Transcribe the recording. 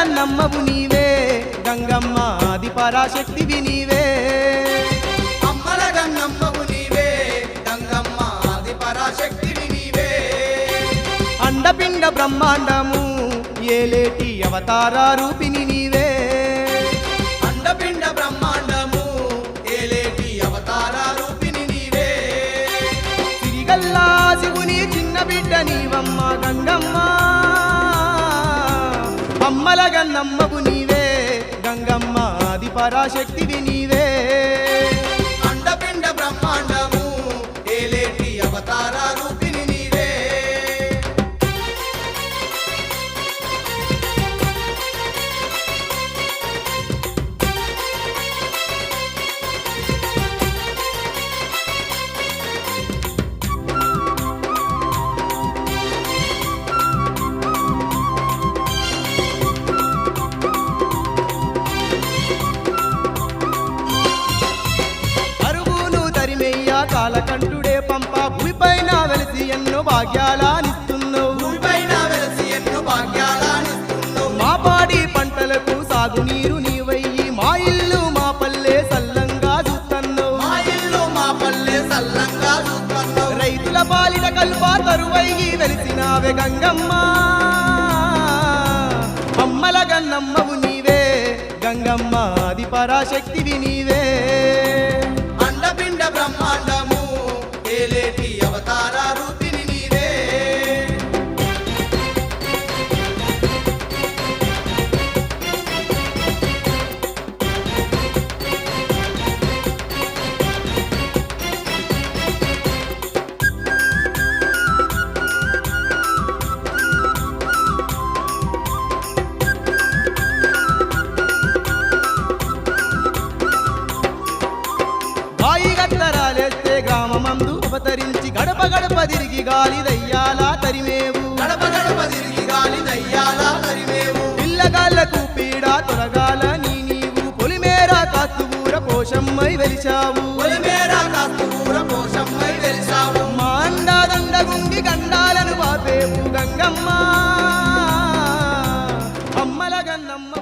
గన్నమ్మవు నీవే గంగమ్మ ఆది పరాశక్తివి నీవే అమ్మల గన్నమ్మవు నీవే గంగమ్మ ఆది పరాశక్తివి నీవే అండపిండ బ్రహ్మాండము ఏలేటి అవతార రూపిణి నీవే అండపిండ బ్రహ్మాండము ఏలేటి అవతార రూపిణి నీవే సిరిగల్లా శివుని చిన్న బిడ్డ నీవమ్మ గంగమ్మ అమ్మల గన్నమ్మవు నీవే గంగమ్మ ఆది పరాశక్తివి నీవే అండపిండ బ్రహ్మాండము ఏలేటి అవతార రూపిణి నీవే అరువును తరిమెయ్య కాలకంఠుడే పంప భూమిపైన వెలిసి ఎన్నో భాగ్యాలనిస్తున్నావు భూమిపైన వెలసి ఎన్నో భాగ్యాలనిస్తున్నావు మా పాడి పంటలకు సాగునీరు నీవయ్యి మా ఇల్లు మా పల్లె సల్లంగా చూస్తున్నావు మా ఇల్లు మా పల్లె సల్లంగా చూస్తున్నావు రైతుల పాలిట కల్ప తరువయ్యి వెలిసినావే గంగమ్మ అమ్మల గన్నమ్మవు నీవే గంగమ్మ ఆది పరాశక్తివి నీవే అండపిండ బ్రహ్మాండము ఏలేటి అవతార రూపిణి నీవే బాయి గత్తరాలేస్తే గ్రామమందు అవతరించి గడప గడప తిరిగి గాలి దయ్యాలా తరిమేవు గడప గడప తిరిగి గాలి దయ్యాలా తరిమేవు పిల్లగాళ్లకు పీడ తొలగాల నీవు పొలిమేర కాస్తువూర పోషమ్మై వెలిచావు పొలిమేర కాస్తూర కోశమ్మై వెలిసావు మా అండాదండగుండి గండాలను వాపేవు గంగమ్మ అమ్మల గన్నమ్మ